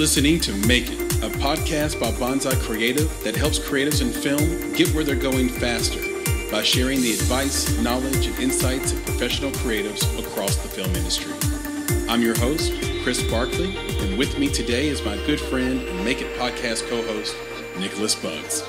listening to Make It, a podcast by Bonsai Creative that helps creatives in film get where they're going faster by sharing the advice, knowledge, and insights of professional creatives across the film industry. I'm your host, Chris Barkley, and with me today is my good friend and Make It podcast co-host, Nicholas Buggs.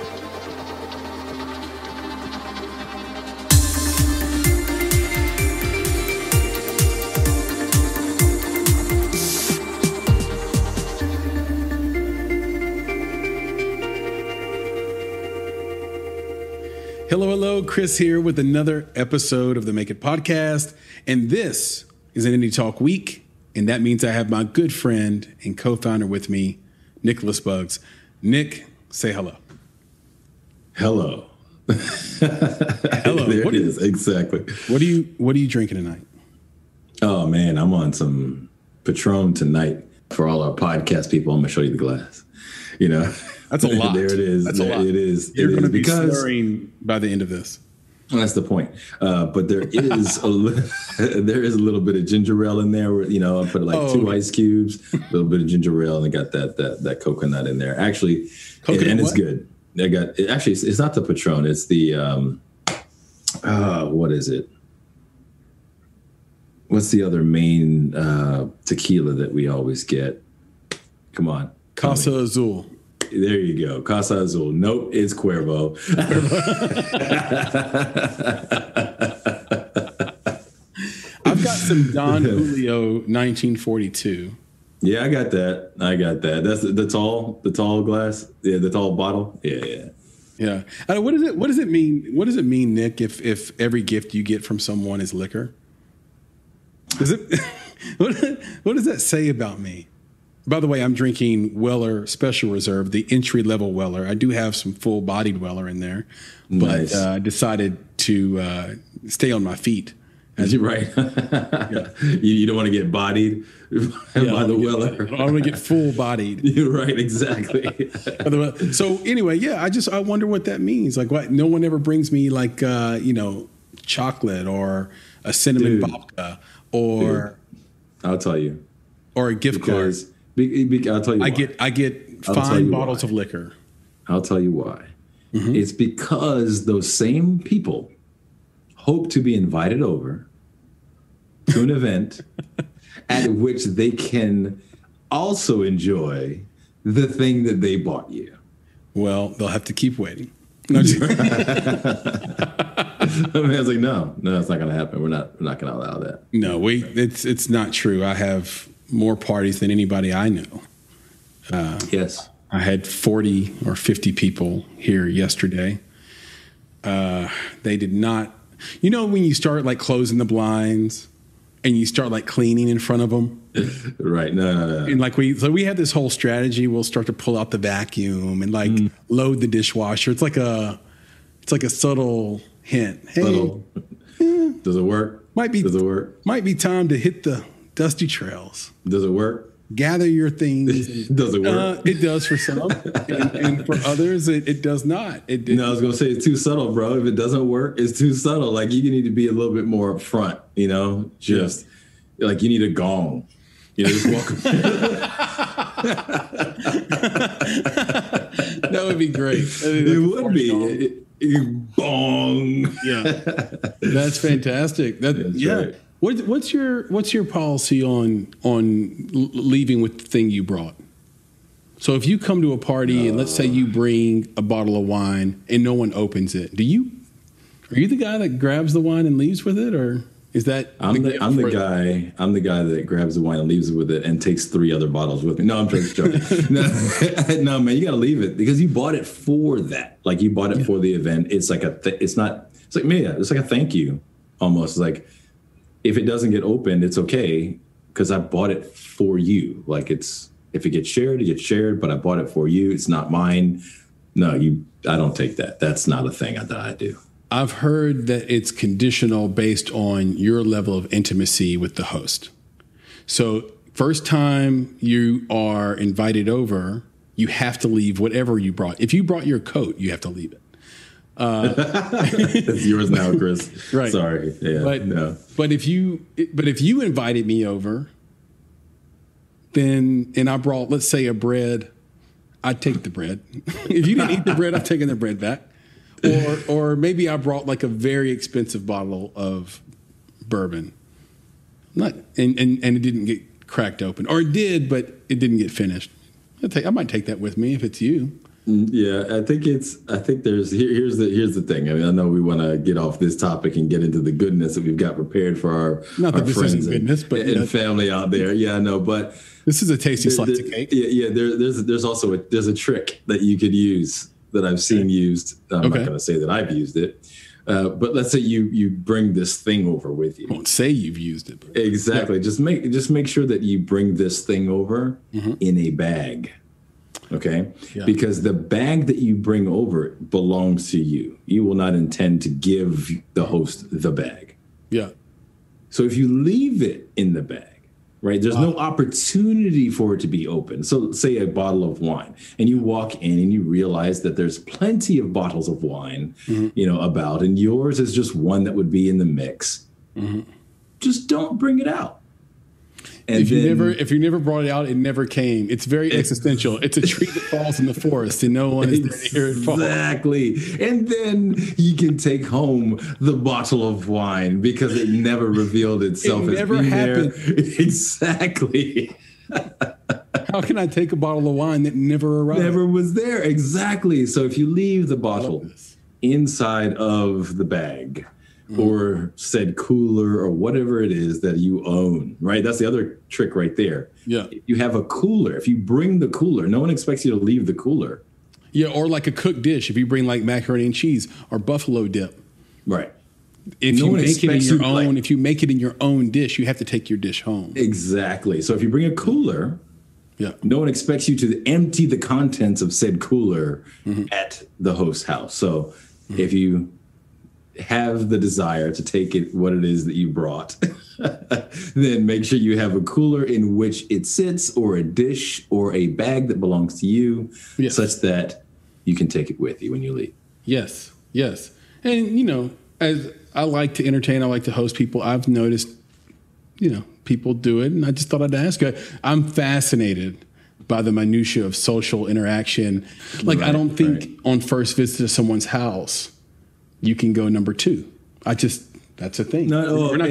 Hello, Chris here with another episode of the Make It podcast. And this is an Indie Talk week. And that means I have my good friend and co-founder with me, Nicholas Buggs. Nick, say hello. Hello. Hello. There it is. Exactly. What are you drinking tonight? Oh, man, I'm on some Patron tonight. For all our podcast people, I'm going to show you the glass. You know? That's a lot. There it is. That's a lot. It is. You're going to be slurring by the end of this. Well, that's the point. But there is a little bit of ginger ale in there. Where, you know, I put like two ice cubes, a little bit of ginger ale, and I got that coconut in there. Actually, and it's good. It's not the Patron. It's the what is it? What's the other main tequila that we always get? Come on, Casa Azul. There you go. Casa Azul. Nope, it's Cuervo. I've got some Don Julio 1942. Yeah, I got that. That's the tall glass. Yeah, the tall bottle. Yeah. What does it mean? What does it mean, Nick, if every gift you get from someone is liquor? What does that say about me? By the way, I'm drinking Weller Special Reserve, the entry-level Weller. I do have some full-bodied Weller in there, but I decided to stay on my feet. Right. Yeah. You don't want to get bodied by the Weller. I want to get full-bodied. You're right, exactly. So anyway, yeah, I wonder what that means. Like, what? No one ever brings me like chocolate or a cinnamon babka or I'll tell you, or a gift card. I'll tell you why. I get fine bottles of liquor. I'll tell you why. Mm-hmm. It's because those same people hope to be invited over to an event at which they can also enjoy the thing that they bought you. Well, they'll have to keep waiting. I was like, no, it's not going to happen. We're not going to allow that. No, it's not true. I have more parties than anybody I know. Yes. I had 40 or 50 people here yesterday. They did not, when you start like closing the blinds and you start like cleaning in front of them. Right. No. And like we have this whole strategy. We'll start to pull out the vacuum and like load the dishwasher. It's like a subtle hint. Hey, subtle. Does it work? Does it work? Might be time to hit the dusty trails. Does it work? Gather your things. Does it work? It does for some, and for others, it does not. I was going to say it's too subtle, bro. If it doesn't work, it's too subtle. Like you need to be a little bit more upfront. Just like you need a gong. Just walk. That would be great. It would be. Bong. Yeah, that's fantastic. Right. What's your policy on leaving with the thing you brought? So if you come to a party and let's say you bring a bottle of wine and no one opens it, are you the guy that grabs the wine and leaves with it, or is that I'm the guy that grabs the wine and leaves with it and takes 3 other bottles with me? No, I'm just joking. No, man, you got to leave it because you bought it for that. Like you bought it for the event. It's like it's like a thank you almost. Like if it doesn't get opened, it's okay because I bought it for you. Like if it gets shared, it gets shared, but I bought it for you. It's not mine. No, I don't take that. That's not a thing that I do. I've heard that it's conditional based on your level of intimacy with the host. So first time you are invited over, you have to leave whatever you brought. If you brought your coat, you have to leave it. It's yours now, Chris. Right. Sorry. Yeah. But if you invited me over, and I brought, let's say, a bread, I'd take the bread. If you didn't eat the bread, I'm taking the bread back. Or maybe I brought like a very expensive bottle of bourbon, and it didn't get cracked open, or it did, but it didn't get finished. I might take that with me if it's you. Yeah, I think here's the thing. I mean, I know we want to get off this topic and get into the goodness that we've got prepared for our friends and family out there. Yeah, I know, but this is a tasty slice of cake. Yeah. There's also a trick that you could use that I've seen used. I'm not going to say that I've used it, but let's say you bring this thing over with you. I won't say you've used it. But exactly. Yeah. Just make sure that you bring this thing over in a bag. Okay. Yeah. Because the bag that you bring over belongs to you. You will not intend to give the host the bag. Yeah. So if you leave it in the bag, right, there's no opportunity for it to be open. So say a bottle of wine, and you walk in and you realize that there's plenty of bottles of wine, about, and yours is just one that would be in the mix. Just don't bring it out. And if you never brought it out, it never came. It's very existential. It's a tree that falls in the forest, and no one is there to hear it fall. Exactly. And then you can take home the bottle of wine because it never revealed itself. It never happened. Exactly. How can I take a bottle of wine that never arrived? Never was there. Exactly. So if you leave the bottle inside of the bag, or said cooler or whatever it is that you own, right? That's the other trick right there. Yeah. You have a cooler. If you bring the cooler, no one expects you to leave the cooler. Yeah, or like a cooked dish. If you bring like macaroni and cheese or buffalo dip. Right. If you make it in your own dish, you have to take your dish home. Exactly. So if you bring a cooler, no one expects you to empty the contents of said cooler at the host's house. So if you have the desire to take it what it is that you brought, then make sure you have a cooler in which it sits, or a dish or a bag that belongs to you, such that you can take it with you when you leave. Yes. And as I like to entertain, I like to host people, I've noticed people do it, and I just thought I'd ask. I'm fascinated by the minutia of social interaction. I don't think on first visit to someone's house you can go number two. That's a thing. We're not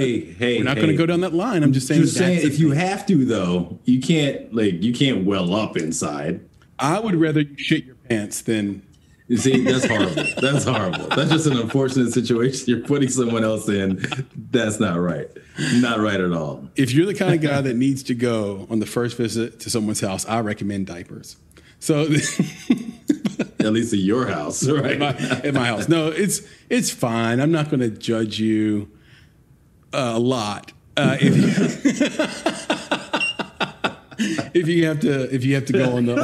going to go down that line. I'm just saying. If you have to, though, you can't well up inside. I would rather you shit your pants than. You see, that's horrible. That's horrible. That's just an unfortunate situation you're putting someone else in. That's not right. Not right at all. If you're the kind of guy that needs to go on the first visit to someone's house, I recommend diapers. So. At least at your house, right? At my house. No, it's fine. I'm not going to judge you a lot. If you have to go on the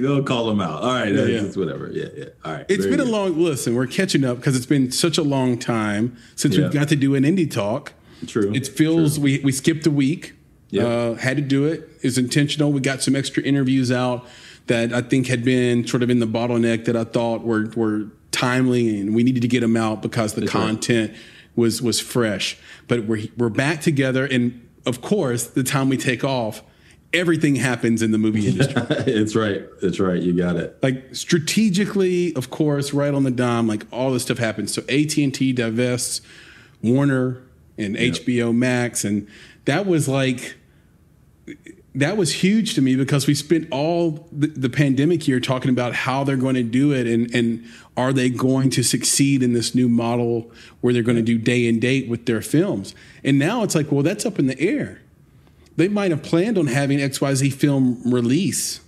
don't call them out. All right, it's whatever. Yeah. All right. It's been a long listen. We're catching up because it's been such a long time since we've got to do an indie talk. True. It feels we skipped a week. Had to do it. It's intentional. We got some extra interviews out that I think had been sort of in the bottleneck that I thought were timely, and we needed to get them out because the content was fresh. But we're back together, and of course, the time we take off, everything happens in the movie industry. It's right. You got it. Like strategically, of course, right on the dime, like all this stuff happens. So AT&T divests Warner and HBO Max, and that was huge to me because we spent all the pandemic year talking about how they're going to do it and are they going to succeed in this new model where they're going to do day and date with their films. And now it's like, well, that's up in the air. They might have planned on having XYZ film release,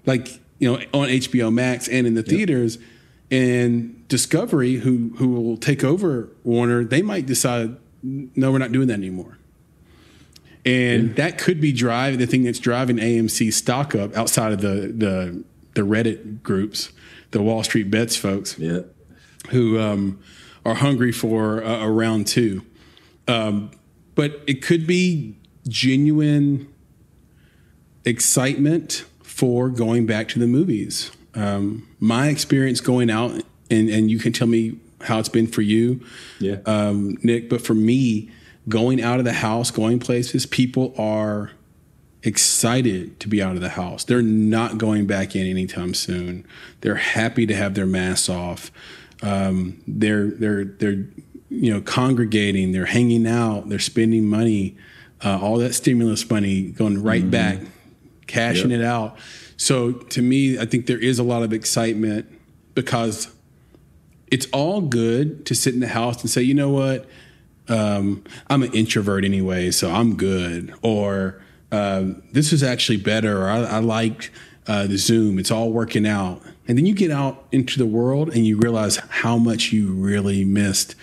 on HBO Max and in the theaters. And Discovery, who will take over Warner, they might decide, no, we're not doing that anymore. And that could be the thing that's driving AMC's stock up outside of the Reddit groups, the Wall Street Bets folks, who are hungry for a round two. But it could be genuine excitement for going back to the movies. My experience going out, and you can tell me how it's been for you, Nick, but for me, going out of the house, going places, people are excited to be out of the house. They're not going back in anytime soon. They're happy to have their masks off. They're congregating. They're hanging out. They're spending money. All that stimulus money going right back, cashing it out. So to me, I think there is a lot of excitement because it's all good to sit in the house and say, you know what, I'm an introvert anyway, so I'm good. Or this is actually better. Or I liked the Zoom. It's all working out. And then you get out into the world and you realize how much you really missed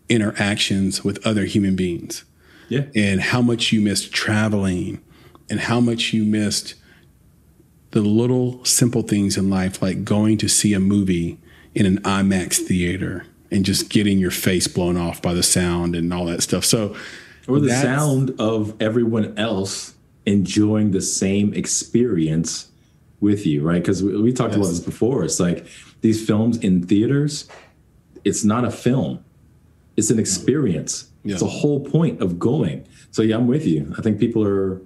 interactions with other human beings. Yeah. And how much you missed traveling and how much you missed the little simple things in life, like going to see a movie in an IMAX theater and just getting your face blown off by the sound and all that stuff. So, or the sound of everyone else enjoying the same experience with you, right? Because we talked about this before. It's like these films in theaters, it's not a film. It's an experience. Yeah. It's the whole point of going. So yeah, I'm with you. I think people are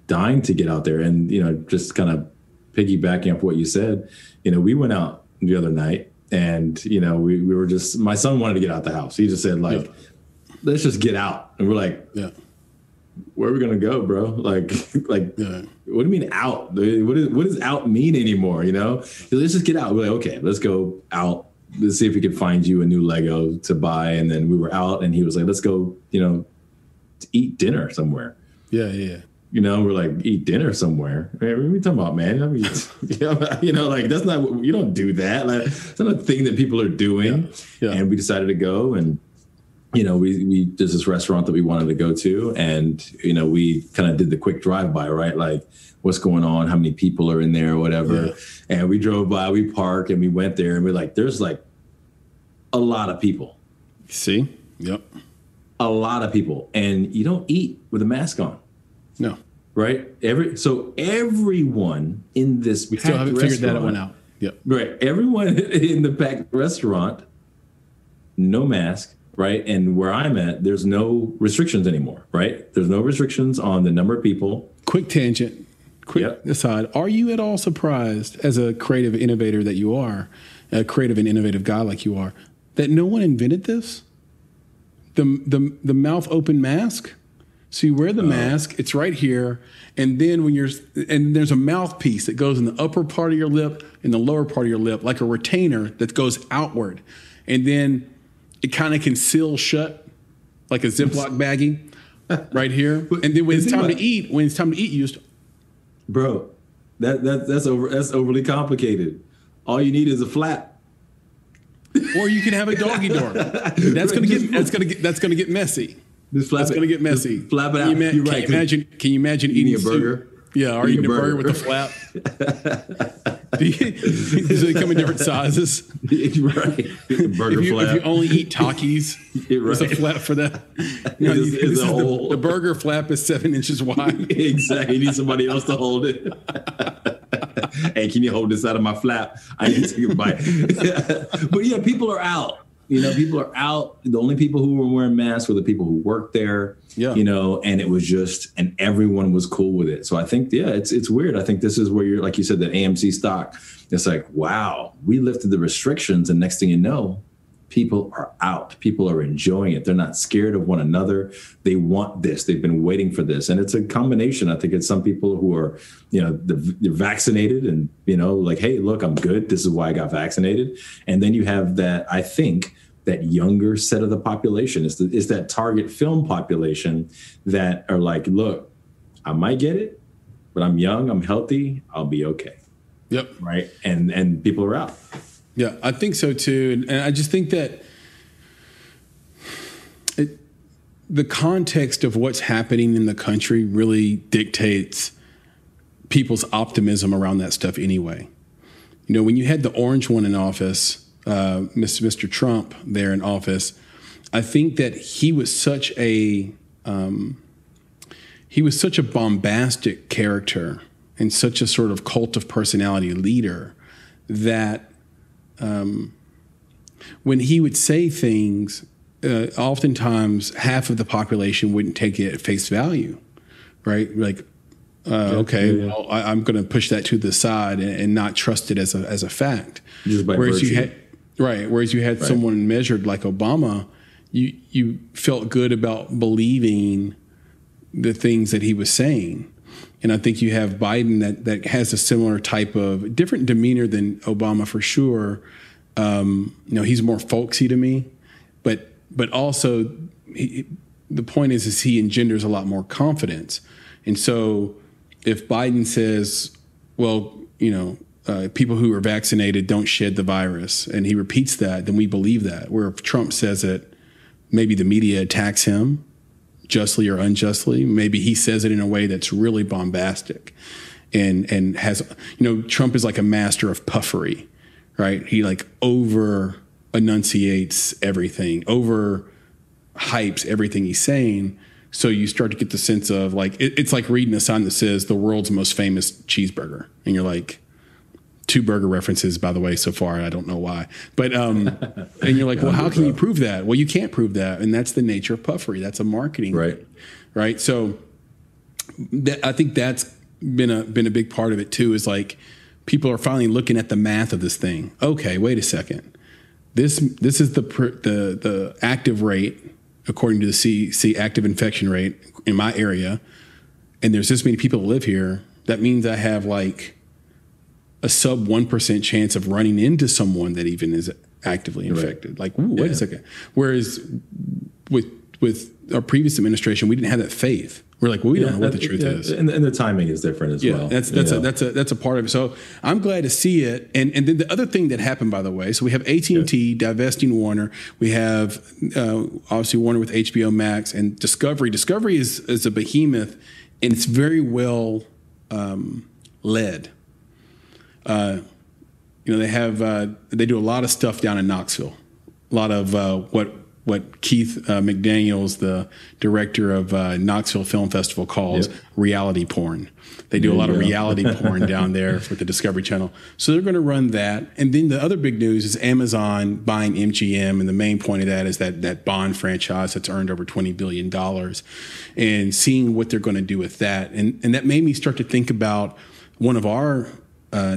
dying to get out there and, just kind of piggybacking off what you said. We went out the other night and, we were just, my son wanted to get out the house. He just said let's just get out. And we're like, where are we going to go, bro? Like, what do you mean out? What does out mean anymore? Let's just get out. We're like, okay, let's go out. Let's see if we could find you a new Lego to buy. And then we were out and he was like, let's go, to eat dinner somewhere. Yeah. We're like, eat dinner somewhere. What are we talking about, man? I mean, that's not, you don't do that. Like, it's not a thing that people are doing. Yeah. And we decided to go and, we there's this restaurant that we wanted to go to and, we kind of did the quick drive by, right? Like, what's going on? How many people are in there or whatever? Yeah. And we drove by, we parked and we went there and we're like, there's like a lot of people. See? Yep. A lot of people. And you don't eat with a mask on. No. Right? Everyone in this we still haven't figured that one out. Yep. Right. Everyone in the packed restaurant, no mask. Right. And where I'm at, there's no restrictions anymore. Right. There's no restrictions on the number of people. Quick tangent. Quick aside. Are you at all surprised, as a creative innovator that you are, a creative and innovative guy like you are, that no one invented this? The mouth open mask. So you wear the mask. It's right here. And then and there's a mouthpiece that goes in the upper part of your lip and the lower part of your lip, like a retainer that goes outward. And then it kind of can seal shut like a Ziploc baggie right here. And then when it's time to eat, you just... Bro, that's overly complicated. All you need is a flap. Or you can have a doggy door. That's going to get messy. That's going to get messy. Flap it out. You're right. Can you imagine eating a burger? Yeah, or eating a burger with a flap. Does they come in different sizes? Right. Burger flap. If you only eat Takis, there's a flap for that. The burger flap is 7 inches wide. Exactly. You need somebody else to hold it. Hey, can you hold this out of my flap? I need to take a bite. But yeah, people are out. People are out. The only people who were wearing masks were the people who worked there. Yeah. And it was and everyone was cool with it. So I think, it's weird. I think this is where you're, like you said, that AMC stock. It's like, wow, we lifted the restrictions, and next thing you know, people are out. People are enjoying it. They're not scared of one another. They want this. They've been waiting for this. And it's a combination. I think it's some people who are, they're vaccinated and, like, hey, look, I'm good. This is why I got vaccinated. And then you have that, I think, that younger set of the population. It's that target film population that are like, look, I might get it, but I'm young, I'm healthy, I'll be okay. Yep. Right. And people are out. Yeah, I think so too. And I just think that the context of what's happening in the country really dictates people's optimism around that stuff anyway. When you had the orange one in office, Mr. Trump there in office, I think that he was such a bombastic character and such a sort of cult of personality leader that when he would say things, oftentimes half of the population wouldn't take it at face value, right? Like, well, I'm going to push that to the side and not trust it as a fact. Just by whereas virtue. Whereas you had someone measured like Obama, you felt good about believing the things that he was saying. And I think you have Biden that has a similar type of different demeanor than Obama for sure. He's more folksy to me, but also the point is he engenders a lot more confidence. And so if Biden says, well, people who are vaccinated don't shed the virus, and he repeats that, then we believe that. Where if Trump says it, maybe the media attacks him, justly or unjustly. Maybe he says it in a way that's really bombastic and has, Trump is like a master of puffery, right? He like over enunciates everything, over hypes everything he's saying. So you start to get the sense of like, it's like reading a sign that says the world's most famous cheeseburger. And you're like, 2 burger references, by the way, so far. I don't know why. But, and you're like, well, how can you prove that? Well, you can't prove that. And that's the nature of puffery. That's a marketing. Right. So I think that's been a big part of it too, is like people are finally looking at the math of this thing. Okay, wait a second. This is the active rate, according to the CDC active infection rate in my area. And there's this many people that live here. That means I have like a sub 1% chance of running into someone that even is actively infected. Like, ooh, wait a second. Whereas with our previous administration, we didn't have that faith. We're like, well, we don't know what the truth is. And the timing is different as well. That's a part of it. So I'm glad to see it. And then the other thing that happened, by the way, so we have AT&T divesting Warner. We have obviously Warner with HBO Max and Discovery. Discovery is a behemoth, and it's very well led. They do a lot of stuff down in Knoxville. A lot of what Keith McDaniels, the director of Knoxville Film Festival, calls reality porn. They do a lot of reality porn down there for the Discovery Channel. So they're going to run that. And then the other big news is Amazon buying MGM. And the main point of that is that Bond franchise that's earned over $20 billion, and seeing what they're going to do with that. And that made me start to think about one of our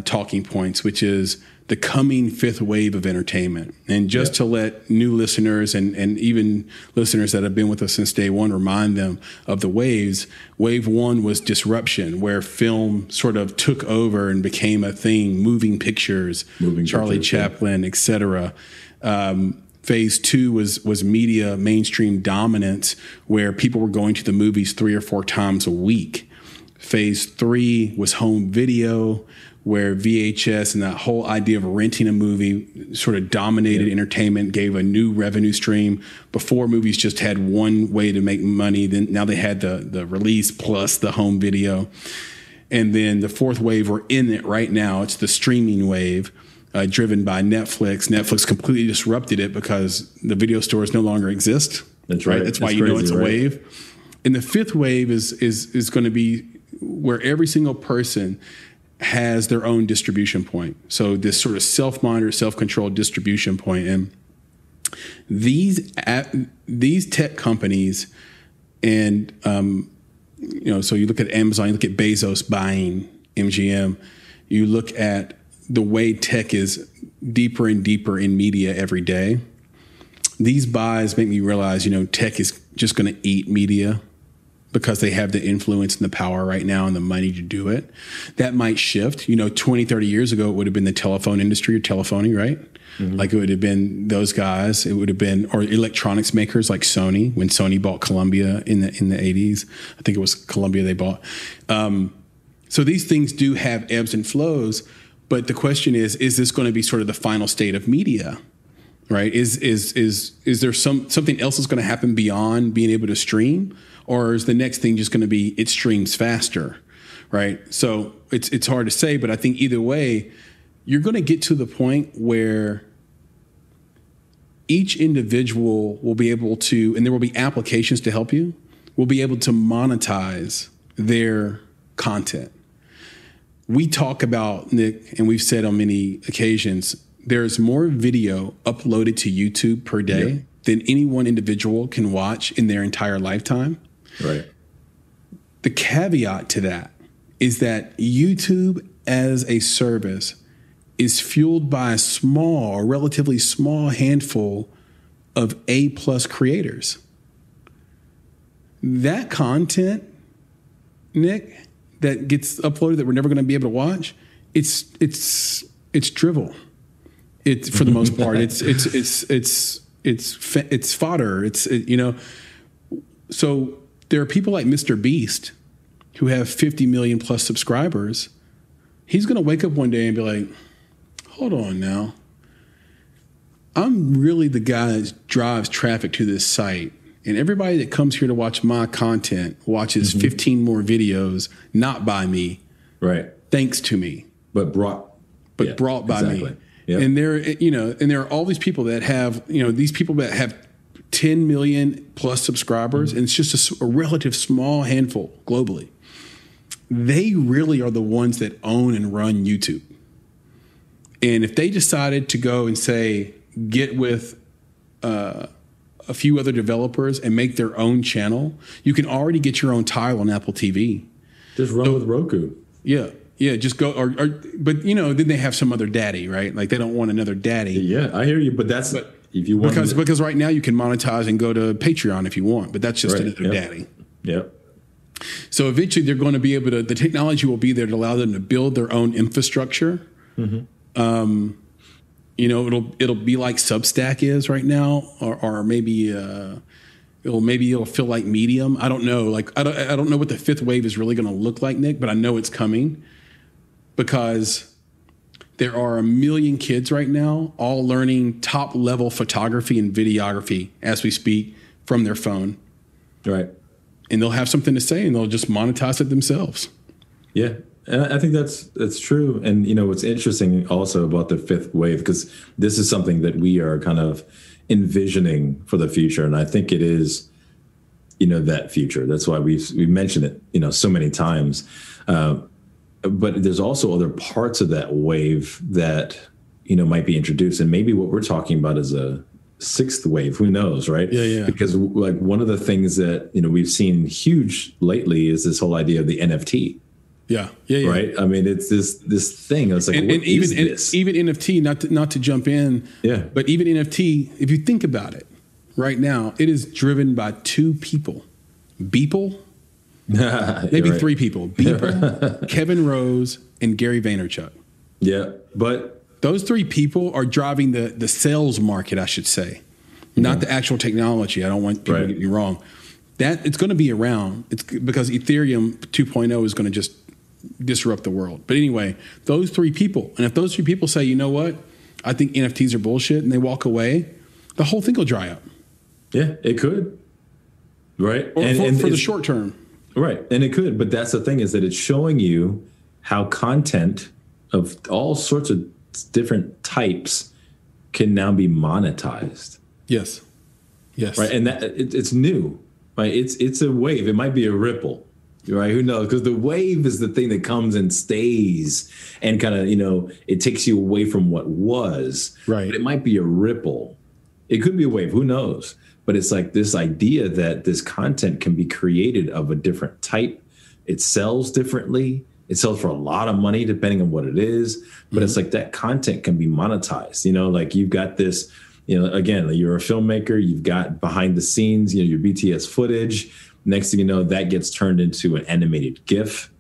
talking points, which is the coming fifth wave of entertainment. And just to let new listeners and even listeners that have been with us since day one remind them of the waves. Wave one was disruption, where film sort of took over and became a thing, moving pictures, Charlie Chaplin, etc. Phase two was media mainstream dominance, where people were going to the movies 3 or 4 times a week. Phase 3 was home video, where VHS and that whole idea of renting a movie sort of dominated entertainment, gave a new revenue stream. Before, movies just had one way to make money. Then now they had the release plus the home video. And then the fourth wave, we're in it right now. It's the streaming wave, driven by Netflix. Netflix completely disrupted it because the video stores no longer exist. That's right. That's why it's a wave. And the fifth wave is going to be where every single person has their own distribution point. So this sort of self-monitored, self-controlled distribution point. And these tech companies, and so you look at Amazon, you look at Bezos buying MGM, you look at the way tech is deeper and deeper in media every day. These buys make me realize, tech is just going to eat media, because they have the influence and the power right now and the money to do it. That might shift. 20, 30 years ago, it would have been the telephone industry or telephony, right? Mm-hmm. Like it would have been those guys. It would have been, or electronics makers like Sony, when Sony bought Columbia in the 80s. I think it was Columbia they bought. So these things do have ebbs and flows, but the question is this going to be sort of the final state of media? Right? Is there something else that's going to happen beyond being able to stream? Or is the next thing just going to be it streams faster, right? So it's hard to say, but I think either way, you're going to get to the point where each individual will be able to, and there will be applications to help you, will be able to monetize their content. We talk about, Nick, and we've said on many occasions, there's more video uploaded to YouTube per day than any one individual can watch in their entire lifetime. Right. The caveat to that is that YouTube as a service is fueled by a relatively small handful of A+ creators. That content, Nick, that gets uploaded that we're never going to be able to watch, it's drivel. It's for the most part, it's fodder. So there are people like Mr. Beast who have 50 million plus subscribers. He's going to wake up one day and be like, hold on now. I'm really the guy that drives traffic to this site. And everybody that comes here to watch my content watches 15 more videos, not by me. Right. Thanks to me. But brought by me. Yep. And there are all these people that have, these people that have 10 million plus subscribers, and it's just a relative small handful globally. They really are the ones that own and run YouTube. And if they decided to go and say, get with a few other developers and make their own channel, you can already get your own tile on Apple TV. Just run with Roku. Yeah. Yeah, just go, but then they have some other daddy, right? Like they don't want another daddy. Yeah, I hear you, but if you want, because right now you can monetize and go to Patreon if you want, but that's just another daddy. Yep. So eventually they're going to be able to. The technology will be there to allow them to build their own infrastructure. Mm-hmm. It'll be like Substack is right now, or maybe it'll feel like Medium. I don't know. Like I don't know what the fifth wave is really going to look like, Nick, but I know it's coming. Because there are a million kids right now all learning top level photography and videography as we speak from their phone. Right. And they'll have something to say and they'll just monetize it themselves. Yeah. And I think that's true. And, what's interesting also about the fifth wave, because this is something that we are kind of envisioning for the future. And I think it is, that future. That's why we've mentioned it, so many times. But there's also other parts of that wave that, might be introduced. And maybe what we're talking about is a sixth wave. Who knows, right? Yeah. Because like one of the things that, we've seen huge lately is this whole idea of the NFT. Yeah. Right. I mean, it's this thing. It's like, and even NFT, not to jump in. Yeah. But even NFT, if you think about it right now, it is driven by two people, Beeple. Maybe three people, Beeple, Kevin Rose, and Gary Vaynerchuk. Yeah. But those three people are driving the sales market, I should say, not the actual technology. I don't want people to get me wrong. That it's going to be around. It's because Ethereum 2.0 is going to just disrupt the world. But anyway, those three people, and if those three people say, you know what, I think NFTs are bullshit, and they walk away, the whole thing will dry up. Yeah, it could. Right. Or for the short term. Right. And it could. But that's the thing, is that it's showing you how content of all sorts of different types can now be monetized. Yes. Right. And that it's new. Right. It's a wave. It might be a ripple. Right. Who knows? Because the wave is the thing that comes and stays and kind of, it takes you away from what was. Right. But it might be a ripple. It could be a wave. Who knows? But it's like this idea that this content can be created of a different type. It sells differently. It sells for a lot of money, depending on what it is. But it's like that content can be monetized. Like you've got this, again, you're a filmmaker. You've got behind the scenes, your BTS footage. Next thing you know, that gets turned into an animated GIF,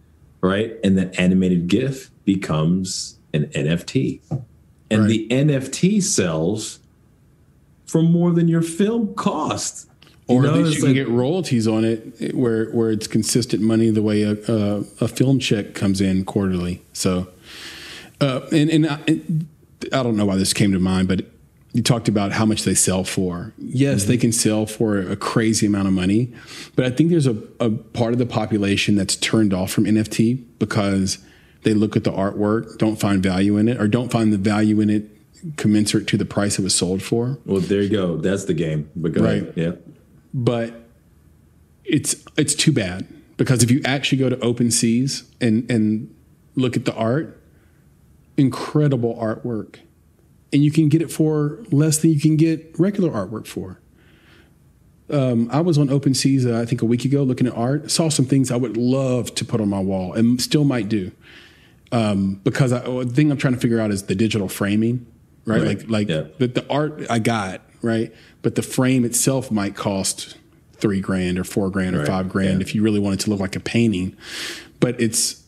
right? And that animated GIF becomes an NFT. And the NFT sells for more than your film cost. Or at least you can get royalties on it where it's consistent money the way a film check comes in quarterly. So, and I don't know why this came to mind, but you talked about how much they sell for. Yes, they can sell for a crazy amount of money, but I think there's a part of the population that's turned off from NFT because they look at the artwork, don't find value in it, or don't find the value in it commensurate to the price it was sold for. Well, there you go. That's the game. Right. Yeah. But it's too bad, because if you actually go to OpenSeas and look at the art, incredible artwork, and you can get it for less than you can get regular artwork for. I was on OpenSeas, I think a week ago, looking at art. Saw some things I would love to put on my wall and still might do. Because the thing I'm trying to figure out is the digital framing, right? The art I got, right? But the frame itself might cost $3,000 or $4,000 or $5,000 if you really want it to look like a painting. But the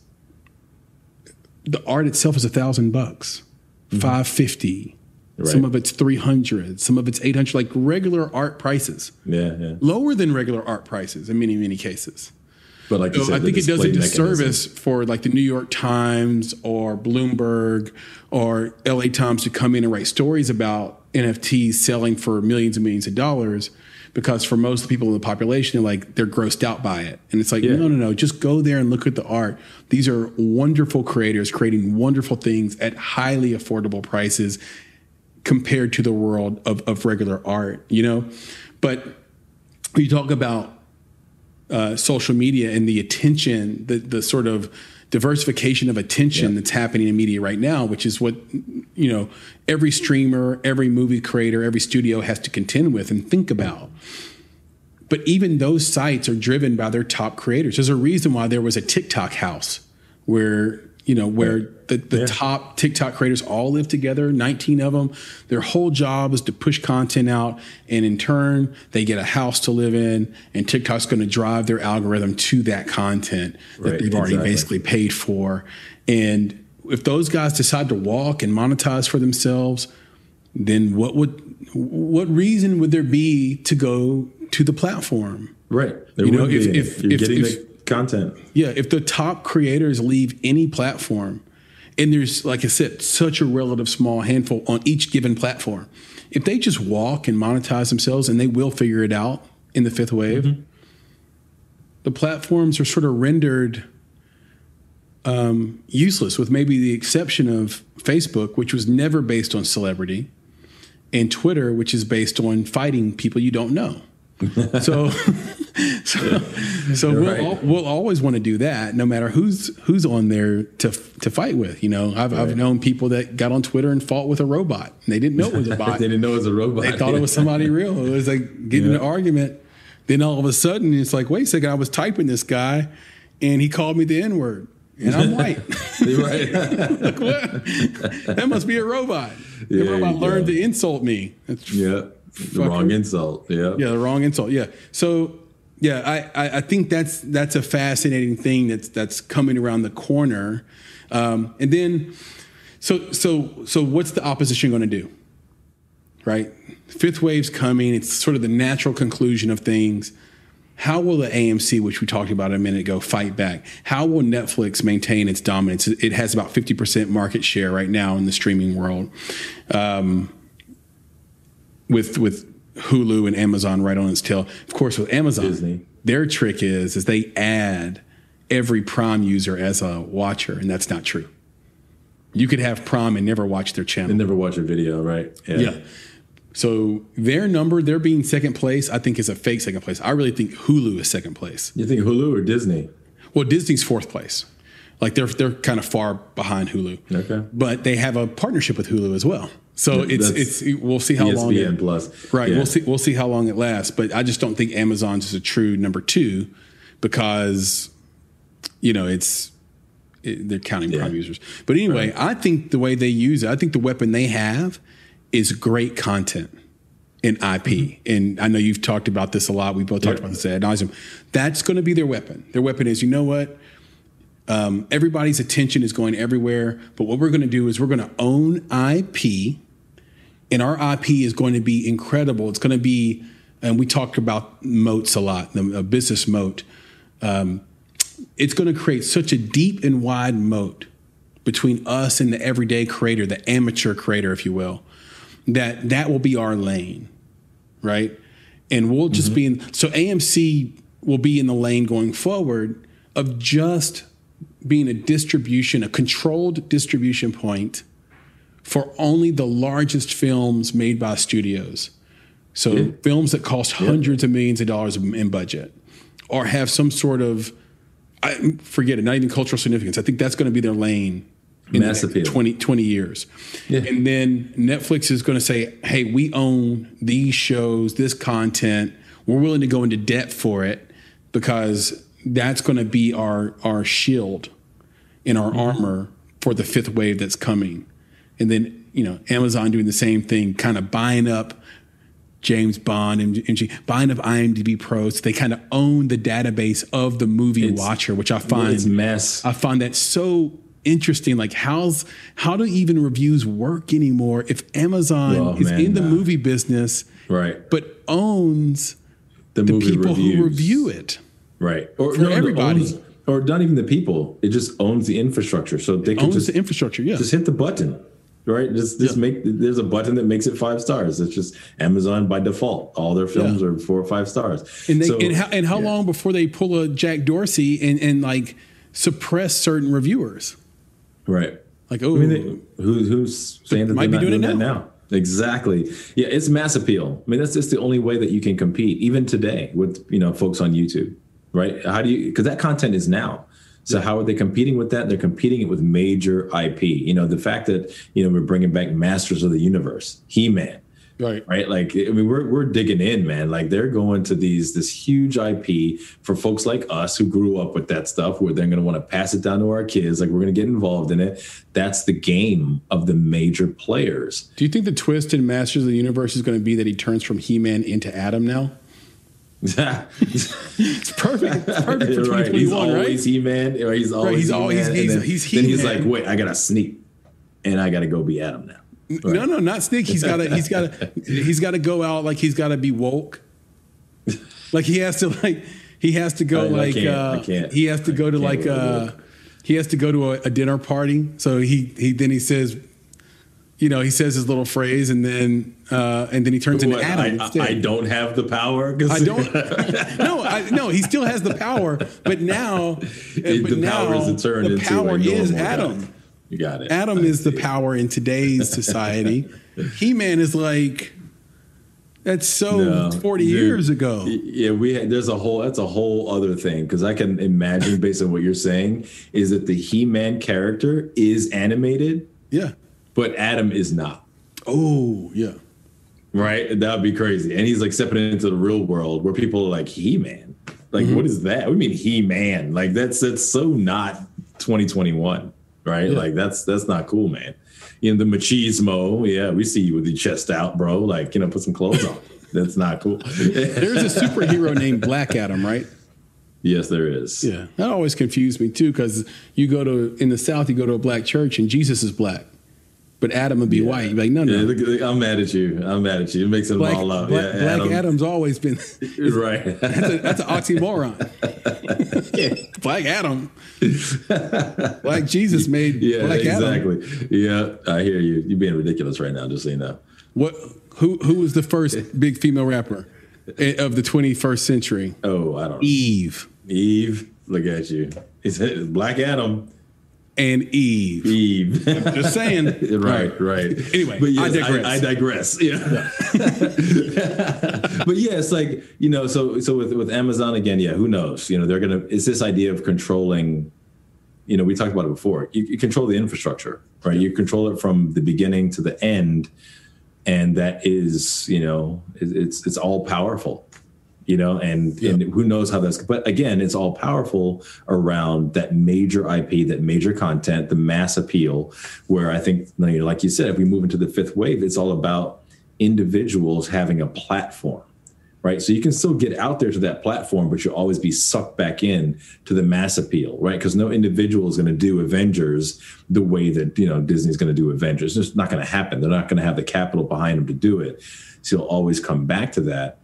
art itself is $1,000, $550. Right. Some of it's $300, some of it's $800, like regular art prices. Lower than regular art prices in many, many cases. But like you said, I think it does a disservice for like the New York Times or Bloomberg or LA Times to come in and write stories about NFTs selling for millions and millions of dollars, because for most people in the population, they're grossed out by it. And it's like, no, just go there and look at the art. These are wonderful creators creating wonderful things at highly affordable prices compared to the world of regular art, But when you talk about social media and the attention, the sort of diversification of attention that's happening in media right now, which is what, every streamer, every movie creator, every studio has to contend with and think about. But even those sites are driven by their top creators. There's a reason why there was a TikTok house where the top TikTok creators all live together, 19 of them. Their whole job is to push content out, and in turn, they get a house to live in, and TikTok's going to drive their algorithm to that content that they've already basically paid for. And if those guys decide to walk and monetize for themselves, then what reason would there be to go to the platform? Right. If you're getting the content. Yeah, if the top creators leave any platform, and there's, like I said, such a relative small handful on each given platform, if they just walk and monetize themselves, and they will figure it out in the fifth wave, the platforms are sort of rendered useless, with maybe the exception of Facebook, which was never based on celebrity, and Twitter, which is based on fighting people you don't know. So we'll always want to do that, no matter who's on there to fight with. I've known people that got on Twitter and fought with a robot, and they didn't know it was a bot. They didn't know it was a robot. They thought it was somebody real. It was like getting an argument. Then all of a sudden, it's like, wait a second, I was typing this guy, and he called me the N-word, and I'm white. Right. Like, what? That must be a robot. The robot learned to insult me. The wrong insult. Yeah, the wrong insult. Yeah. So, I think that's a fascinating thing that's coming around the corner. And then, so what's the opposition going to do? Right? Fifth wave's coming. It's sort of the natural conclusion of things. How will the AMC, which we talked about a minute ago, fight back? How will Netflix maintain its dominance? It has about 50% market share right now in the streaming world. With Hulu and Amazon right on its tail. Of course, with Amazon, Disney. Their trick is they add every Prime user as a watcher, and that's not true. You could have Prime and never watch their channel. And never watch a video, right? Yeah. So their being second place, I think is a fake second place. I really think Hulu is second place. You think Hulu or Disney? Well, Disney's fourth place. Like they're kind of far behind Hulu. Okay. But they have a partnership with Hulu as well. So we'll see how long ESPN Plus. Right. Yeah. We'll see how long it lasts. But I just don't think Amazon's is a true number two, because they're counting Prime users. But anyway, I think the way they use it, I think the weapon they have is great content and IP. And I know you've talked about this a lot. We both talked about this ad nauseum. That's going to be their weapon. Their weapon is, what? Everybody's attention is going everywhere, but what we're going to do is we're going to own IP, and our IP is going to be incredible. It's going to be, and we talked about moats a lot, the business moat. It's going to create such a deep and wide moat between us and the everyday creator, the amateur creator, if you will, that will be our lane, right? And we'll just be in, so AMC will be in the lane going forward of just being a controlled distribution point for only the largest films made by studios. So films that cost hundreds of millions of dollars in budget, or have some sort of, forget it, not even cultural significance. I think that's going to be their lane in the 20 years. Yeah. And then Netflix is going to say, hey, we own these shows, this content. we're willing to go into debt for it because that's going to be our shield and our armor for the fifth wave that's coming. And then, Amazon doing the same thing, kind of buying up James Bond and buying up IMDb Pro. So they kind of own the database of the movie watcher, which I find I find that so interesting. Like how do even reviews work anymore if Amazon is in the movie business, right? But owns the movie people reviews. who review it, right? Or for everybody. Or not even the people. It just owns the infrastructure. So they can owns the infrastructure. Yeah. Just hit the button, right? Just make. There's a button that makes it 5 stars. It's just Amazon by default. All their films are 4 or 5 stars. And how long before they pull a Jack Dorsey and like suppress certain reviewers? Right. Like, who's saying that they're not doing that now? Exactly. Yeah, it's mass appeal. I mean, that's just the only way that you can compete, even today, with folks on YouTube. Right? How do you? Because that content is now. So how are they competing with that? They're competing it with major IP. The fact that we're bringing back Masters of the Universe, He-Man. Right. Like, I mean, we're digging in, man. Like, they're going to this huge IP for folks like us who grew up with that stuff, where they're going to want to pass it down to our kids. Like, we're going to get involved in it. That's the game of the major players. Do you think the twist in Masters of the Universe is going to be that he turns from He-Man into Adam now? It's perfect. It's perfect for 2021, He's right? always He-Man, or he's always He-Man. He's He-Man. Then he's like, wait, I gotta sneak, and I gotta go be Adam now. Right. No, not sneak. He's got to go out like he's got to be woke. Like he has to go he has to go to a dinner party. So he says. He says his little phrase, and then he turns into Adam. I don't have the power. I don't. No, he still has the power, but now the power is Adam. You got it. Adam is the power in today's society. He-Man is like, that's 40 years ago. Yeah, that's a whole other thing, because I can imagine, based on what you're saying, is that the He-Man character is animated. Yeah. But Adam is not. Oh, yeah. Right? That would be crazy. And he's like stepping into the real world where people are like, He-Man? Like, what is that? We mean He-Man. Like, that's so not 2021, right? Yeah. Like, that's not cool, man. The machismo, we see you with your chest out, bro. Like, put some clothes on. That's not cool. There's a superhero named Black Adam, right? Yes, there is. Yeah. That always confused me, too, because in the South, you go to a black church and Jesus is black. But Adam would be white. You're like, no. Yeah, I'm mad at you. It makes it all up. Black Adam's always been right. That's an oxymoron. Black Adam. Black Jesus made Black Adam. Exactly. Yeah, I hear you. You're being ridiculous right now, just so you know. Who was the first big female rapper of the 21st century? Oh, I don't know. Eve. Look at you. He said Black Adam. And Eve. I'm just saying. Right. Anyway, but yes, I digress. Yeah. But yeah, it's like, so with Amazon again, who knows? It's this idea of controlling, we talked about it before. You control the infrastructure, right? You control it from the beginning to the end. And that is, it's all powerful. And who knows how that's, but again, it's all powerful around that major IP, that major content, the mass appeal, where I think, like you said, if we move into the fifth wave, it's all about individuals having a platform, right? So you can still get out there to that platform, but you'll always be sucked back in to the mass appeal, right? Because no individual is going to do Avengers the way that, Disney's going to do Avengers. It's just not going to happen. They're not going to have the capital behind them to do it. So you'll always come back to that.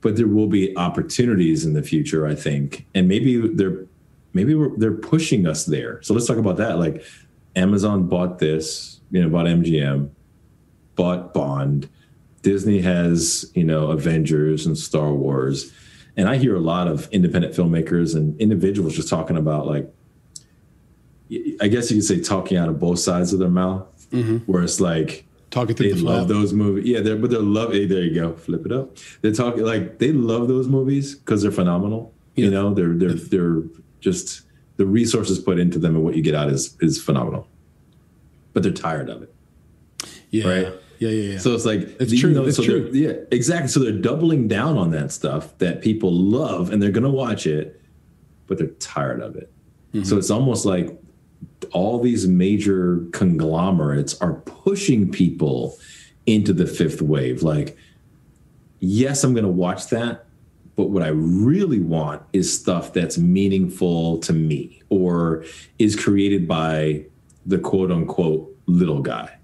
But there will be opportunities in the future, I think, and maybe they're pushing us there. So let's talk about that. Like, Amazon bought this, bought MGM, bought Bond. Disney has, Avengers and Star Wars, and I hear a lot of independent filmmakers and individuals just talking about, like, I guess you could say, talking out of both sides of their mouth, where it's like, they love those movies. Yeah, they're love. Hey, there you go. Flip it up. They're talking like they love those movies because they're phenomenal. Yeah. They're just the resources put into them and what you get out is phenomenal. But they're tired of it. Yeah. Right. Yeah. So it's like, it's true. It's true. Yeah, exactly. So they're doubling down on that stuff that people love and they're going to watch it, but they're tired of it. Mm-hmm. So it's almost like all these major conglomerates are pushing people into the fifth wave. Like, yes, I'm going to watch that, but what I really want is stuff that's meaningful to me or is created by the quote unquote little guy,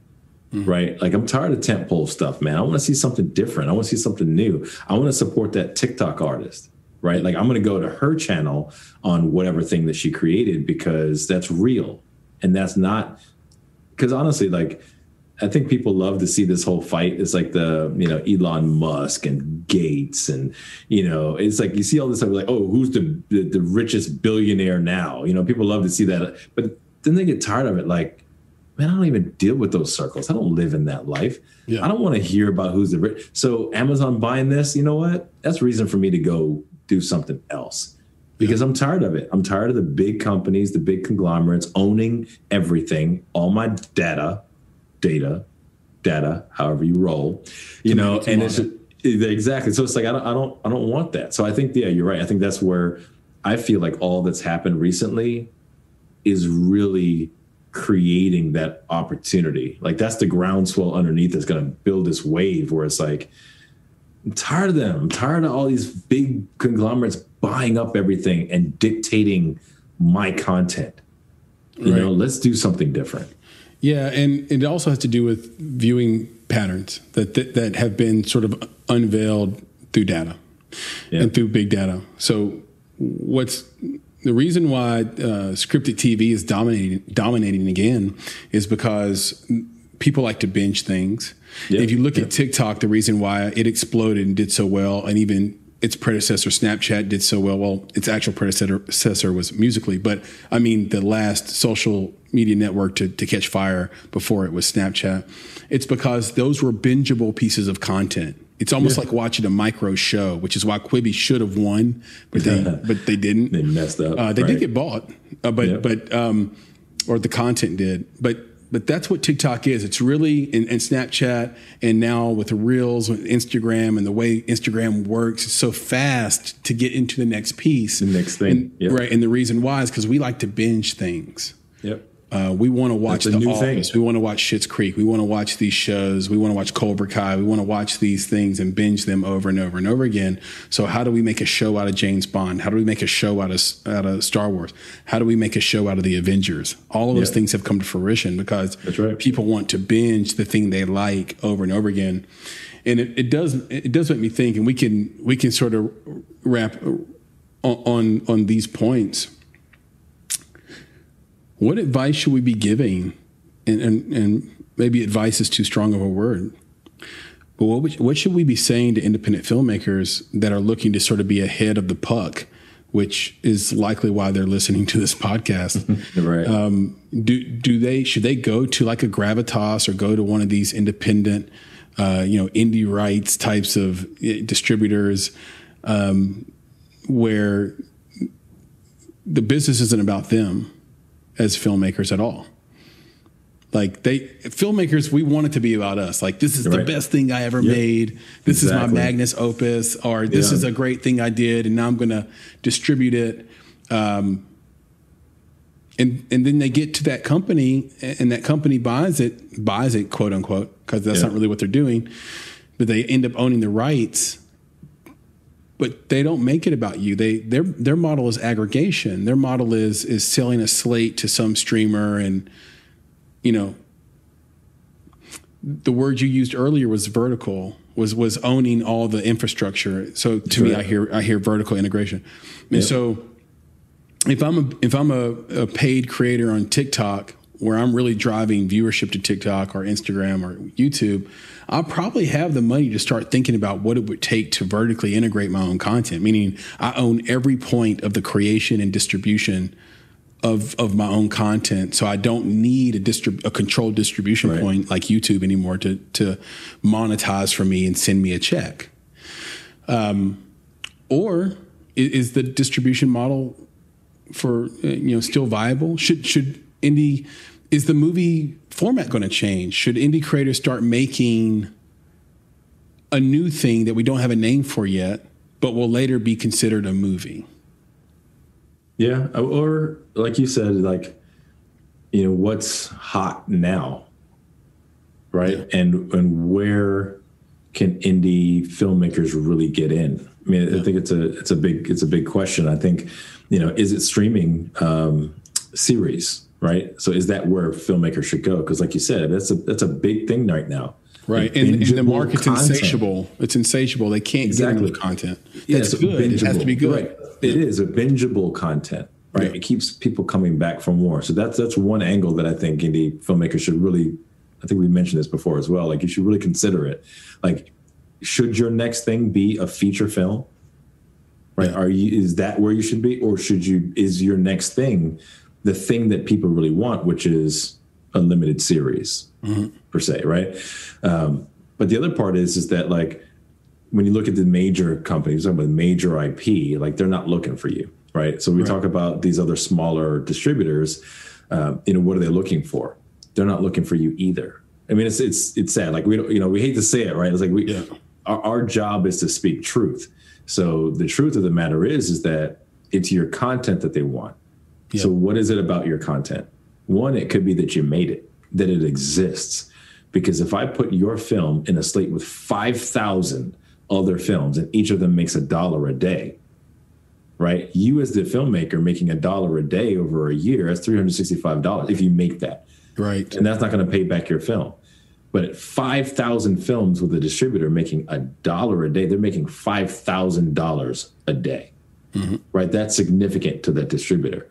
right? Like, I'm tired of tentpole stuff, man. I want to see something different. I want to see something new. I want to support that TikTok artist, right? Like, I'm going to go to her channel on whatever thing that she created because that's real. And that's not, because honestly, like, I think people love to see this whole fight. It's like the, Elon Musk and Gates and, it's like you see all this stuff like, oh, who's the richest billionaire now? People love to see that. But then they get tired of it. Like, man, I don't even deal with those circles. I don't live in that life. Yeah. I don't want to hear about who's the rich. So Amazon buying this, you know what? That's reason for me to go do something else. Because I'm tired of it. I'm tired of the big companies, the big conglomerates owning everything, all my data, however you roll, and it's exactly. So it's like, I don't want that. So I think, yeah, you're right. I think that's where I feel like all that's happened recently is really creating that opportunity. Like, that's the groundswell underneath that's going to build this wave where it's like, I'm tired of them. I'm tired of all these big conglomerates buying up everything and dictating my content. Let's do something different. Yeah, and it also has to do with viewing patterns that have been sort of unveiled through data and through big data. So what's the reason why scripted TV is dominating again is because people like to binge things. Yep. If you look at TikTok, the reason why it exploded and did so well, and even its predecessor, Snapchat, did so well. Well, its actual predecessor was Musical.ly, but I mean the last social media network to catch fire before it was Snapchat. It's because those were bingeable pieces of content. It's almost like watching a micro show, which is why Quibi should have won, but they didn't. They messed up. They did get bought, or the content did, But that's what TikTok is. It's really, and Snapchat, and now with the Reels, with Instagram, and the way Instagram works, it's so fast to get into the next piece. The next thing. Right. And the reason why is because we like to binge things. Yep. We want to watch The Office. We want to watch Schitt's Creek. We want to watch these shows. We want to watch Cobra Kai. We want to watch these things and binge them over and over and over again. So how do we make a show out of James Bond? How do we make a show out of Star Wars? How do we make a show out of the Avengers? All of those things have come to fruition because people want to binge the thing they like over and over again. And it does make me think, and we can sort of wrap on these points. What advice should we be giving? And maybe advice is too strong of a word. But what should we be saying to independent filmmakers that are looking to sort of be ahead of the puck, which is likely why they're listening to this podcast? Right. Should they go to like a Gravitas or go to one of these independent, indie rights types of distributors, where the business isn't about them as filmmakers at all? Like filmmakers, we want it to be about us. Like, this is the best thing I ever made. This is my magnus opus, or this is a great thing I did, and now I'm going to distribute it. And then they get to that company, and that company buys it, quote unquote, because that's not really what they're doing. But they end up owning the rights. But they don't make it about you. Their model is aggregation. Their model is selling a slate to some streamer, and the word you used earlier was vertical, was owning all the infrastructure. So to me, I hear vertical integration. And so if I'm a paid creator on TikTok, where I'm really driving viewership to TikTok or Instagram or YouTube, I'll probably have the money to start thinking about what it would take to vertically integrate my own content, meaning I own every point of the creation and distribution of my own content. So I don't need a controlled distribution point like YouTube anymore to monetize for me and send me a check. Or is the distribution model for still viable? Should indie is the movie format going to change? Should indie creators start making a new thing that we don't have a name for yet, but will later be considered a movie? Yeah. Or like you said, like, what's hot now, right? Yeah. And where can indie filmmakers really get in? I mean, I think it's a big question. I think, is it streaming series, right? So is that where filmmakers should go? Because like you said, that's a big thing right now. Right. And the market's insatiable. It's insatiable. They can't get into the content. That's good. It has to be good. Right. It is a bingeable content, right? Yeah. It keeps people coming back for more. So that's one angle that I think indie filmmakers should really, I think we mentioned this before as well. Like, you should really consider it. Like, should your next thing be a feature film? Right. Yeah. Is that where you should be? Or is your next thing the thing that people really want, which is a limited series per se, right? But the other part is that, like, when you look at the major companies, talking about major IP, like, they're not looking for you, right? So we talk about these other smaller distributors, what are they looking for? They're not looking for you either. I mean, it's sad. Like, we don't, we hate to say it, right? It's like our job is to speak truth. So the truth of the matter is that it's your content that they want. Yeah. So what is it about your content? One, it could be that you made it, that it exists. Because if I put your film in a slate with 5,000 other films and each of them makes $1 a day, right? You as the filmmaker making $1 a day over a year, that's $365 if you make that. Right. And that's not going to pay back your film. But at 5,000 films with a distributor making $1 a day, they're making $5,000 a day, right? That's significant to that distributor.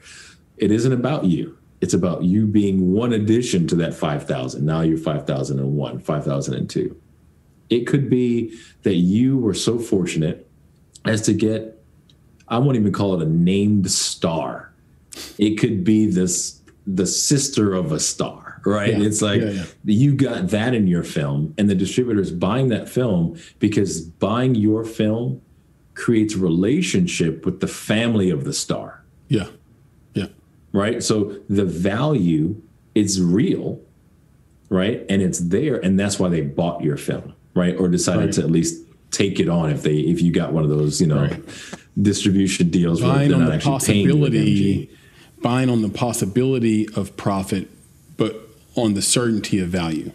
It isn't about you. It's about you being one addition to that 5,000. Now you're 5,001, 5,002. It could be that you were so fortunate as to get, I won't even call it a named star. It could be the sister of a star, right? Yeah. It's like you got that in your film, and the distributor's buying that film because buying your film creates a relationship with the family of the star. Yeah. Yeah. Right. So the value is real, right? And it's there. And that's why they bought your film, right? Or decided to at least take it on if you got one of those, distribution deals. Buying on the possibility of profit, but on the certainty of value.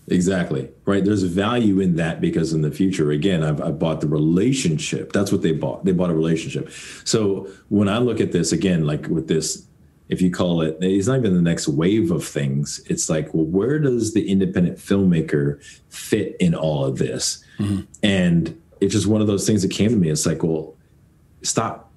Exactly. Right. There's value in that because in the future, again, I bought the relationship. That's what they bought. They bought a relationship. So when I look at this again, like with this, if you call it, it's not even the next wave of things. It's like, well, where does the independent filmmaker fit in all of this? And it's just one of those things that came to me. It's like, well, stop.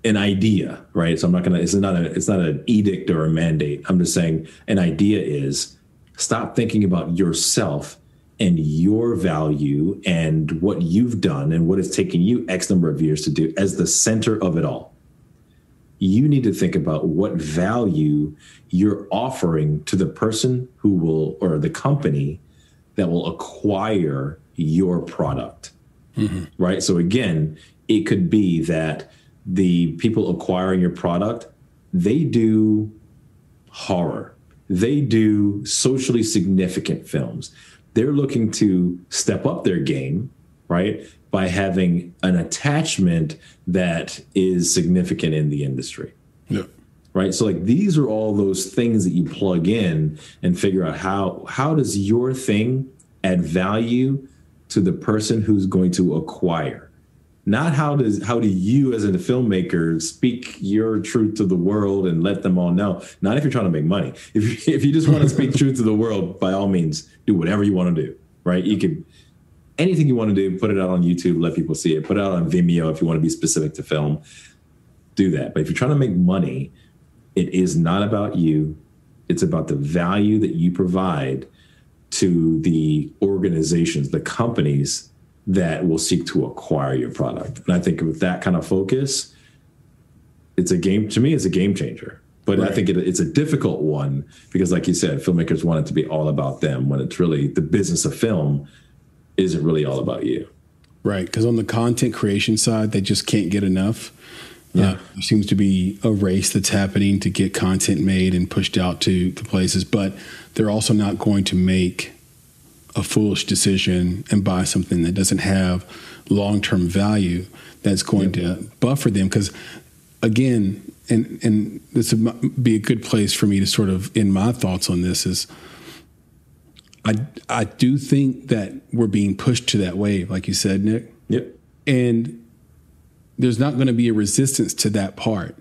An idea, right? So I'm not going to, it's not an edict or a mandate. I'm just saying an idea is stop thinking about yourself and your value and what you've done and what it's taken you X number of years to do as the center of it all. You need to think about what value you're offering to the person who will, or the company that will acquire your product, right? So again, it could be that the people acquiring your product, they do horror. They do socially significant films. They're looking to step up their game, right, by having an attachment that is significant in the industry. Yeah. Right. So like these are all those things that you plug in and figure out how does your thing add value to the person who's going to acquire. Not how do you as a filmmaker speak your truth to the world and let them all know. Not if you're trying to make money. If you just want to speak truth to the world, by all means, do whatever you want to do, right? You could, anything you want to do, put it out on YouTube, let people see it. Put it out on Vimeo if you want to be specific to film. Do that. But if you're trying to make money, it is not about you. It's about the value that you provide to the organizations, the companies that will seek to acquire your product. And I think with that kind of focus, it's a game changer. But right. I think it's a difficult one because, like you said, filmmakers want it to be all about them when it's really the business of film isn't really all about you. Right. Because on the content creation side, they just can't get enough. Yeah. There seems to be a race that's happening to get content made and pushed out to places, but they're also not going to make a foolish decision and buy something that doesn't have long-term value that's going to buffer them. Because again, and this would be a good place for me to sort of end my thoughts on this is I do think that we're being pushed to that wave, like you said, Nick. Yep. And there's not going to be a resistance to that part.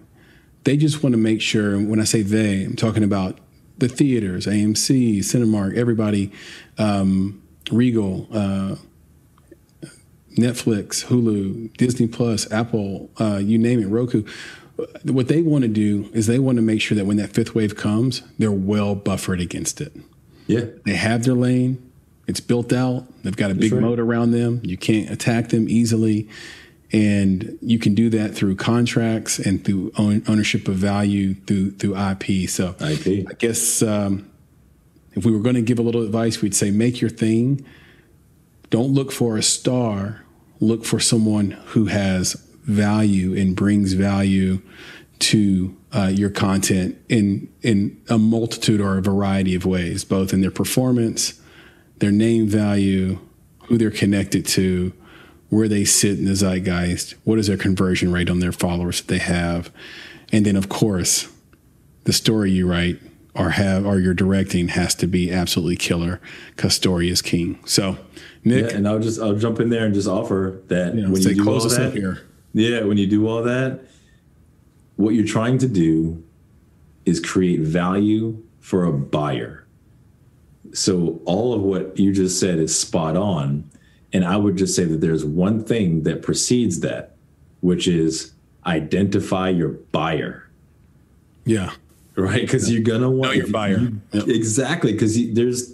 They just want to make sure, when I say they, I'm talking about the theaters, AMC, Cinemark, everybody, Regal, Netflix, Hulu, Disney Plus, Apple, you name it, Roku. What they want to do is they want to make sure that when that fifth wave comes, they're well buffered against it. Yeah. They have their lane. It's built out. They've got a big moat around them. You can't attack them easily. And you can do that through contracts and through ownership of value through IP. So IP. I guess if we were going to give a little advice, we'd say make your thing. Don't look for a star. Look for someone who has value and brings value to your content in a multitude or a variety of ways, both in their performance, their name value, who they're connected to, where they sit in the zeitgeist, what is their conversion rate on their followers that they have, and then of course, the story you write or you're directing has to be absolutely killer because story is king. So, Nick, and I'll jump in there and just offer that when you do all that, when you do all that, what you're trying to do is create value for a buyer. So all of what you just said is spot on. And I would just say that there's one thing that precedes that, which is identify your buyer. Yeah. Right? Because you're going to want your buyer. Exactly. Because there's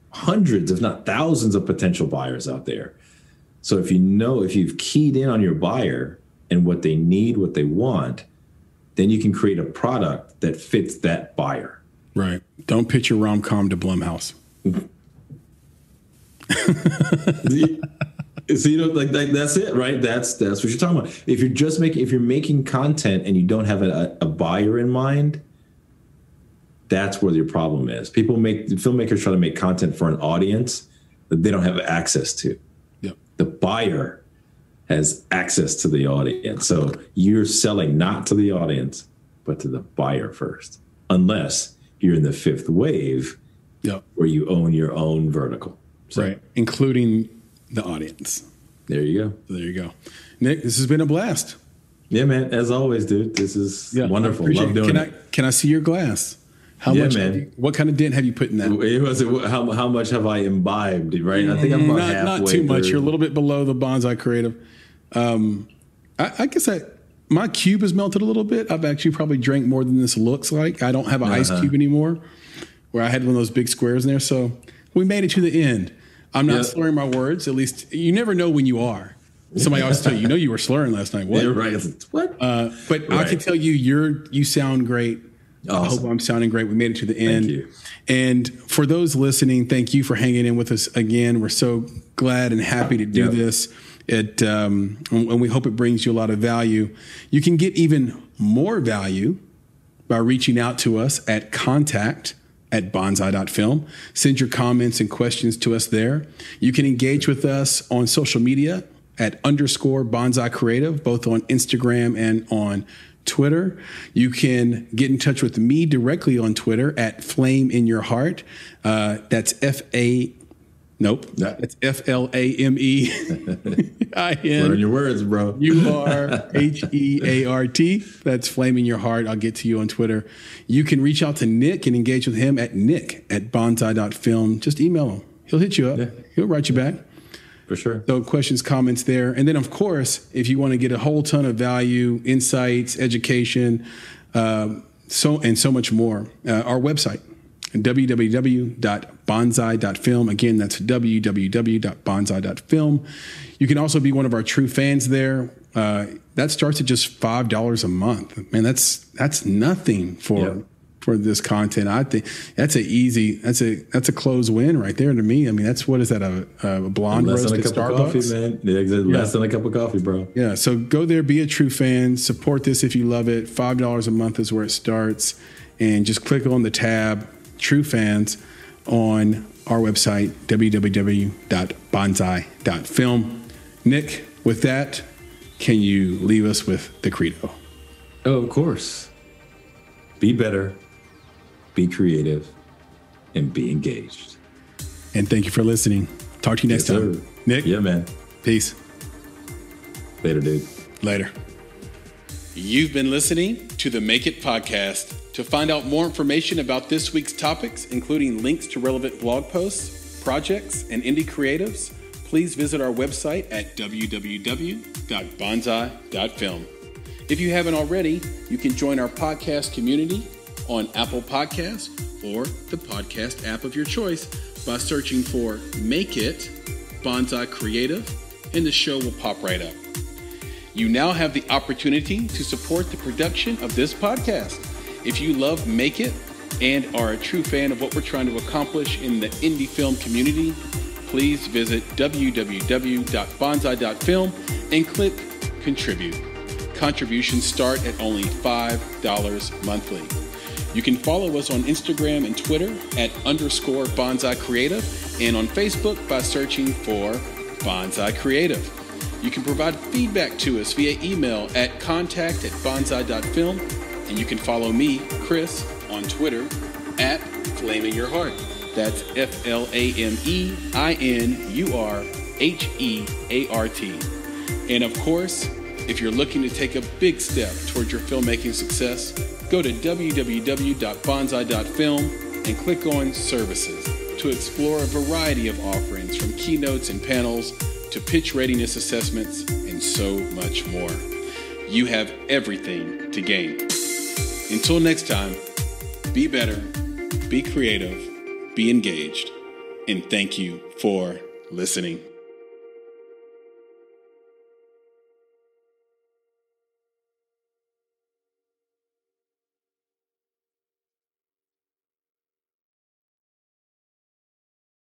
hundreds, if not thousands of potential buyers out there. So if you've keyed in on your buyer and what they need, what they want, then you can create a product that fits that buyer. Right. Don't pitch your rom-com to Blumhouse. So like that's it, right? That's what you're talking about. If you're making content and you don't have a buyer in mind, that's where your problem is. Filmmakers try to make content for an audience that they don't have access to. Yep. The buyer has access to the audience. So you're selling not to the audience, but to the buyer first, unless you're in the fifth wave, where you own your own vertical. So, right, including the audience. There you go. Nick, this has been a blast. Yeah, man. As always, dude. This is wonderful. Love doing it. Can I see your glass? How much? Man. What kind of dent have you put in that? How much have I imbibed? Right. I think I'm about halfway. Not too much. Through. You're a little bit below the Bonsai Creative. I guess my cube has melted a little bit. I've actually probably drank more than this looks like. I don't have an ice cube anymore, where I had one of those big squares in there. So we made it to the end. I'm not slurring my words. At least you never know when you are. Somebody always tell you, you were slurring last night. What? Yeah, right. What? But I can tell you, you sound great. Awesome. I hope I'm sounding great. We made it to the end. Thank you. And for those listening, thank you for hanging in with us again. We're so glad and happy to do this. And we hope it brings you a lot of value. You can get even more value by reaching out to us at contact@bonsai.film. Send your comments and questions to us there. You can engage with us on social media at _Bonsai Creative, both on Instagram and on Twitter. You can get in touch with me directly on Twitter at Flame in Your Heart. That's That's FLAME. Learn your words, bro. URHEART. That's Flame in Your Heart. I'll get to you on Twitter. You can reach out to Nick and engage with him at nick@bonsai.film. Just email him. He'll hit you up. Yeah. He'll write you back. For sure. So questions, comments there. And then, of course, if you want to get a whole ton of value, insights, education, so much more, our website, www.bonsai.film. Again, that's www.bonsai.film. You can also be one of our true fans there. That starts at just $5 a month. Man, that's nothing for for this content. I think that's a close win right there to me. I mean, what is that, a blonde roast at Starbucks? Coffee, man. Yeah, exactly. Less than a cup of coffee, bro. Yeah. So go there, be a true fan, support this if you love it. $5 a month is where it starts, and just click on the tab True Fans on our website, www.bonsai.film. Nick, with that, can you leave us with the credo? Oh, of course. Be better, be creative, and be engaged. And thank you for listening. Talk to you next time. Sir. Nick? Yeah, man. Peace. Later, dude. Later. You've been listening to the Make It Podcast. To find out more information about this week's topics, including links to relevant blog posts, projects, and indie creatives, please visit our website at www.bonsai.film. If you haven't already, you can join our podcast community on Apple Podcasts or the podcast app of your choice by searching for Make It Bonsai Creative, and the show will pop right up. You now have the opportunity to support the production of this podcast. If you love Make It and are a true fan of what we're trying to accomplish in the indie film community, please visit www.bonsai.film and click Contribute. Contributions start at only $5 monthly. You can follow us on Instagram and Twitter at _Bonsai Creative, and on Facebook by searching for Bonsai Creative. You can provide feedback to us via email at contact@bonsai.film, and you can follow me, Chris, on Twitter at FlamingYourHeart. That's FlamingYurHeart. And of course, if you're looking to take a big step towards your filmmaking success, go to www.bonsai.film and click on Services to explore a variety of offerings, from keynotes and panels to pitch readiness assessments and so much more. You have everything to gain. Until next time, be better, be creative, be engaged, and thank you for listening.